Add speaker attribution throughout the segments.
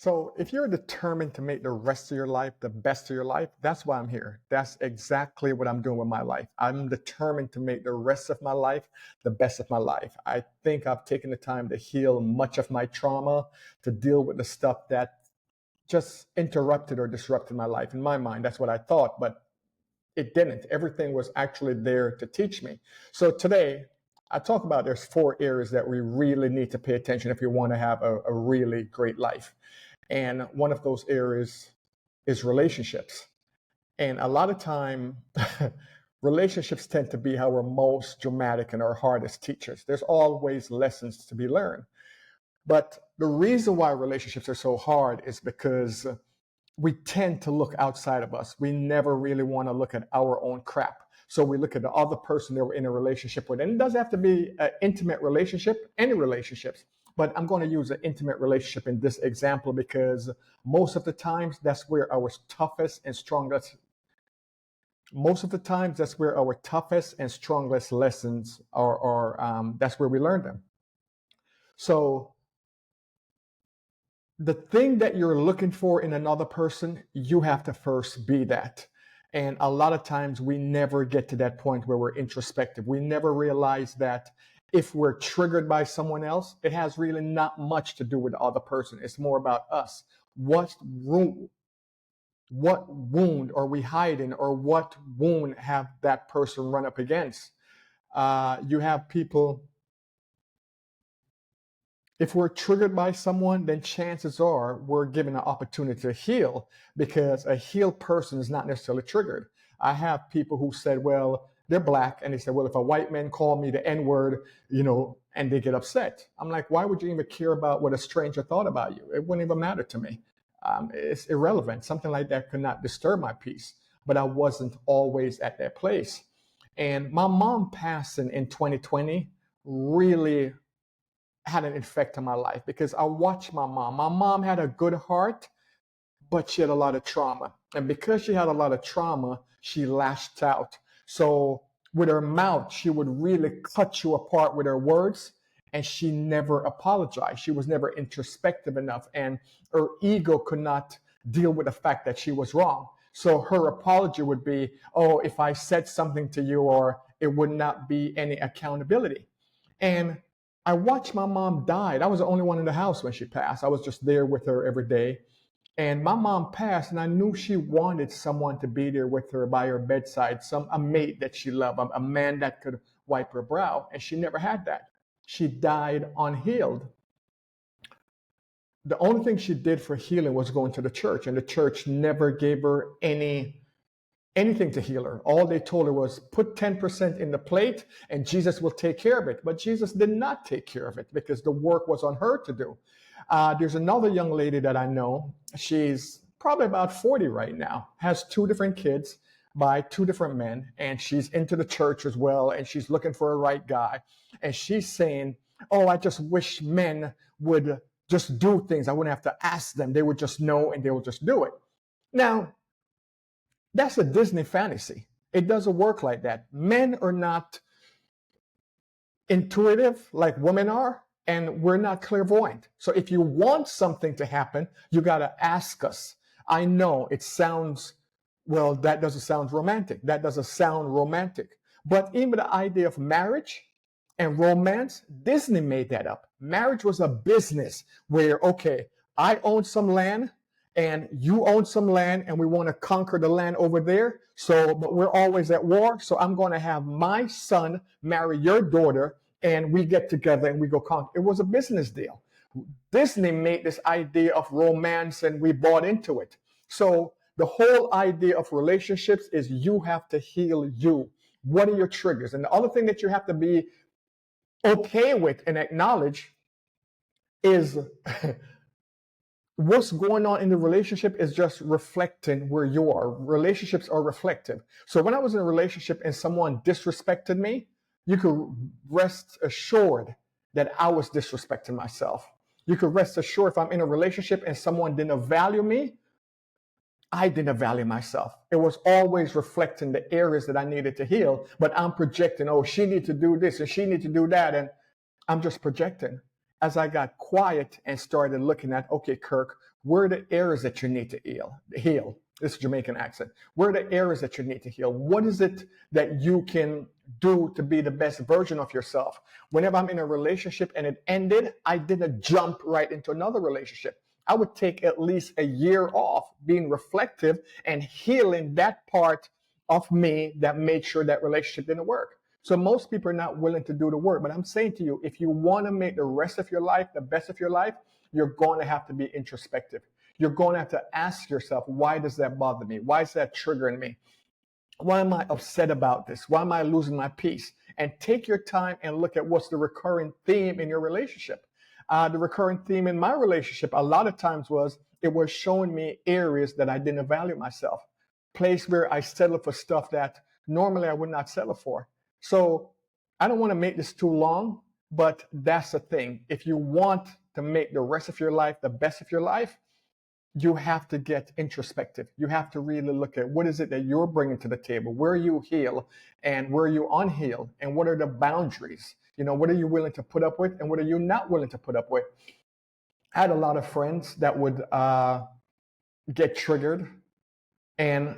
Speaker 1: So if you're determined to make the rest of your life the best of your life, that's why I'm here. That's exactly what I'm doing with my life. I'm determined to make the rest of my life the best of my life. I think I've taken the time to heal much of my trauma, to deal with the stuff that just interrupted or disrupted my life. In my mind, that's what I thought, but it didn't. Everything was actually there to teach me. So today, I talk about there's 4 areas that we really need to pay attention if you want to have a really great life. And one of those areas is relationships. And a lot of time, relationships tend to be our most dramatic and our hardest teachers. There's always lessons to be learned. But the reason why relationships are so hard is because we tend to look outside of us. We never really want to look at our own crap. So we look at the other person that we're in a relationship with. And it doesn't have to be an intimate relationship, any relationships. But I'm going to use an intimate relationship in this example because most of the times that's where our toughest and strongest lessons are, that's where we learn them. So the thing that you're looking for in another person, you have to first be that. And a lot of times we never get to that point where we're introspective. We never realize that if we're triggered by someone else, it has really not much to do with the other person. It's more about us. What wound are we hiding, or what wound have that person run up against? You have people. If we're triggered by someone, then chances are we're given an opportunity to heal, because a healed person is not necessarily triggered. I have people who said, well, they're black, and they said, well, if a white man called me the N-word, and they get upset. I'm like, why would you even care about what a stranger thought about you? It wouldn't even matter to me. It's irrelevant. Something like that could not disturb my peace, but I wasn't always at that place. And my mom passing in 2020 really had an effect on my life, because I watched my mom. My mom had a good heart, but she had a lot of trauma. And because she had a lot of trauma, she lashed out. So with her mouth, she would really cut you apart with her words, and she never apologized. She was never introspective enough, and her ego could not deal with the fact that she was wrong. So her apology would be, oh, if I said something to you, or it would not be any accountability. And I watched my mom die. I was the only one in the house when she passed. I was just there with her every day. And my mom passed, and I knew she wanted someone to be there with her by her bedside, a mate that she loved, a man that could wipe her brow. And she never had that. She died unhealed. The only thing she did for healing was going to the church, and the church never gave her anything to heal her. All they told her was put 10% in the plate and Jesus will take care of it. But Jesus did not take care of it, because the work was on her to do. There's another young lady that I know. She's probably about 40 right now, has 2 different kids by 2 different men, and she's into the church as well, and she's looking for a right guy. And she's saying, oh, I just wish men would just do things. I wouldn't have to ask them. They would just know, and they will just do it. Now, that's a Disney fantasy. It doesn't work like that. Men are not intuitive like women are, and we're not clairvoyant. So if you want something to happen, you got to ask us. I know it sounds, well, that doesn't sound romantic. That doesn't sound romantic. But even the idea of marriage and romance, Disney made that up. Marriage was a business where, okay, I own some land, and you own some land, and we want to conquer the land over there. But we're always at war. So I'm going to have my son marry your daughter, and we get together and we go conquer. It was a business deal. Disney made this idea of romance, and we bought into it. So the whole idea of relationships is you have to heal you. What are your triggers? And the other thing that you have to be okay with and acknowledge is what's going on in the relationship is just reflecting where you are. Relationships are reflective. So when I was in a relationship and someone disrespected me, you could rest assured that I was disrespecting myself. You could rest assured if I'm in a relationship and someone didn't value me, I didn't value myself. It was always reflecting the areas that I needed to heal, but I'm projecting, oh, she needs to do this and she needs to do that, and I'm just projecting. as I got quiet and started looking at, okay, Kirk, where are the areas that you need to heal? This is Jamaican accent. Where are the areas that you need to heal? What is it that you can do to be the best version of yourself? Whenever I'm in a relationship and it ended, I didn't jump right into another relationship. I would take at least a year off being reflective and healing that part of me that made sure that relationship didn't work. So most people are not willing to do the work. But I'm saying to you, if you want to make the rest of your life the best of your life, you're going to have to be introspective. You're going to have to ask yourself, why does that bother me? Why is that triggering me? Why am I upset about this? Why am I losing my peace? And take your time and look at what's the recurring theme in your relationship. The recurring theme in my relationship a lot of times was it was showing me areas that I didn't value myself, place where I settled for stuff that normally I would not settle for. So I don't want to make this too long, but that's the thing. If you want to make the rest of your life the best of your life, you have to get introspective. You have to really look at what is it that you're bringing to the table, where you heal and where you unheal, and what are the boundaries. What are you willing to put up with and what are you not willing to put up with? I had a lot of friends that would get triggered, and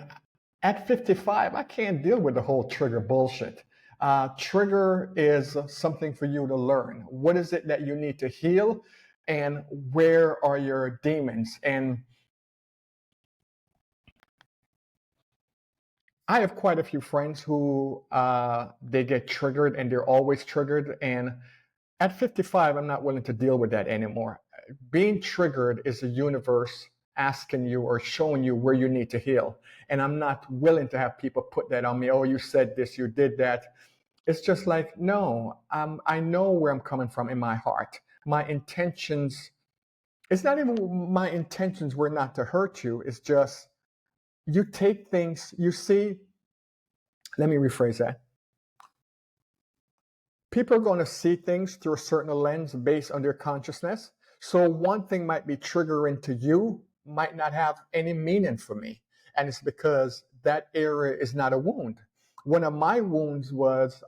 Speaker 1: at 55, I can't deal with the whole trigger bullshit. Trigger is something for you to learn. What is it that you need to heal, and where are your demons? And I have quite a few friends who they get triggered and they're always triggered. And at 55, I'm not willing to deal with that anymore. Being triggered is the universe asking you or showing you where you need to heal. And I'm not willing to have people put that on me. Oh, you said this, you did that. It's just like, no, I know where I'm coming from in my heart. My intentions, it's not even my intentions were not to hurt you. It's just you take things, you see, let me rephrase that. People are going to see things through a certain lens based on their consciousness. So one thing might be triggering to you, might not have any meaning for me. And it's because that area is not a wound. One of my wounds was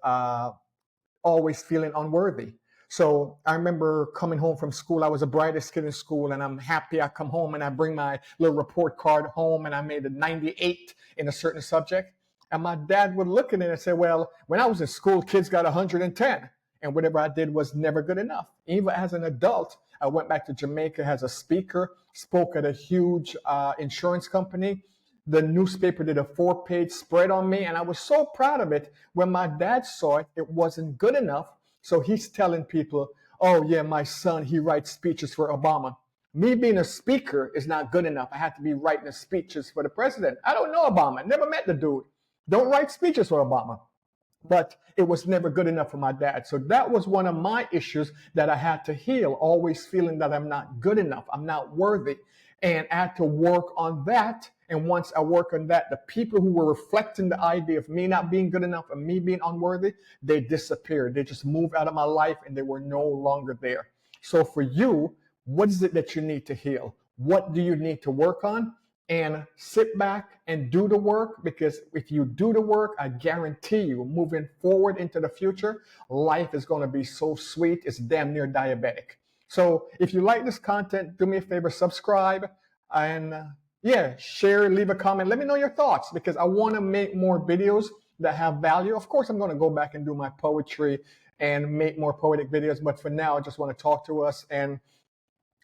Speaker 1: always feeling unworthy. So I remember coming home from school. I was the brightest kid in school, and I'm happy. I come home and I bring my little report card home, and I made a 98 in a certain subject. And my dad would look at it and say, well, when I was in school, kids got 110. And whatever I did was never good enough. Even as an adult, I went back to Jamaica as a speaker, spoke at a huge insurance company. The newspaper did a 4-page spread on me, and I was so proud of it. When my dad saw it, it wasn't good enough. So he's telling people, oh, yeah, my son, he writes speeches for Obama. Me being a speaker is not good enough. I had to be writing speeches for the president. I don't know Obama. Never met the dude. Don't write speeches for Obama. But it was never good enough for my dad. So that was one of my issues that I had to heal, always feeling that I'm not good enough. I'm not worthy. And I had to work on that. And once I work on that, the people who were reflecting the idea of me not being good enough and me being unworthy, they disappeared. They just moved out of my life and they were no longer there. So for you, what is it that you need to heal? What do you need to work on? And sit back and do the work, because if you do the work, I guarantee you, moving forward into the future, life is going to be so sweet, it's damn near diabetic. So if you like this content, do me a favor, subscribe, and share, leave a comment. Let me know your thoughts, because I want to make more videos that have value. Of course, I'm going to go back and do my poetry and make more poetic videos. But for now, I just want to talk to us and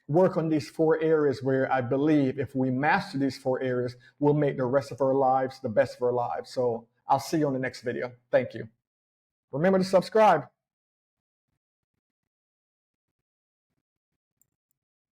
Speaker 1: work on these 4 areas where I believe if we master these 4 areas, we'll make the rest of our lives the best of our lives. So I'll see you on the next video. Thank you. Remember to subscribe.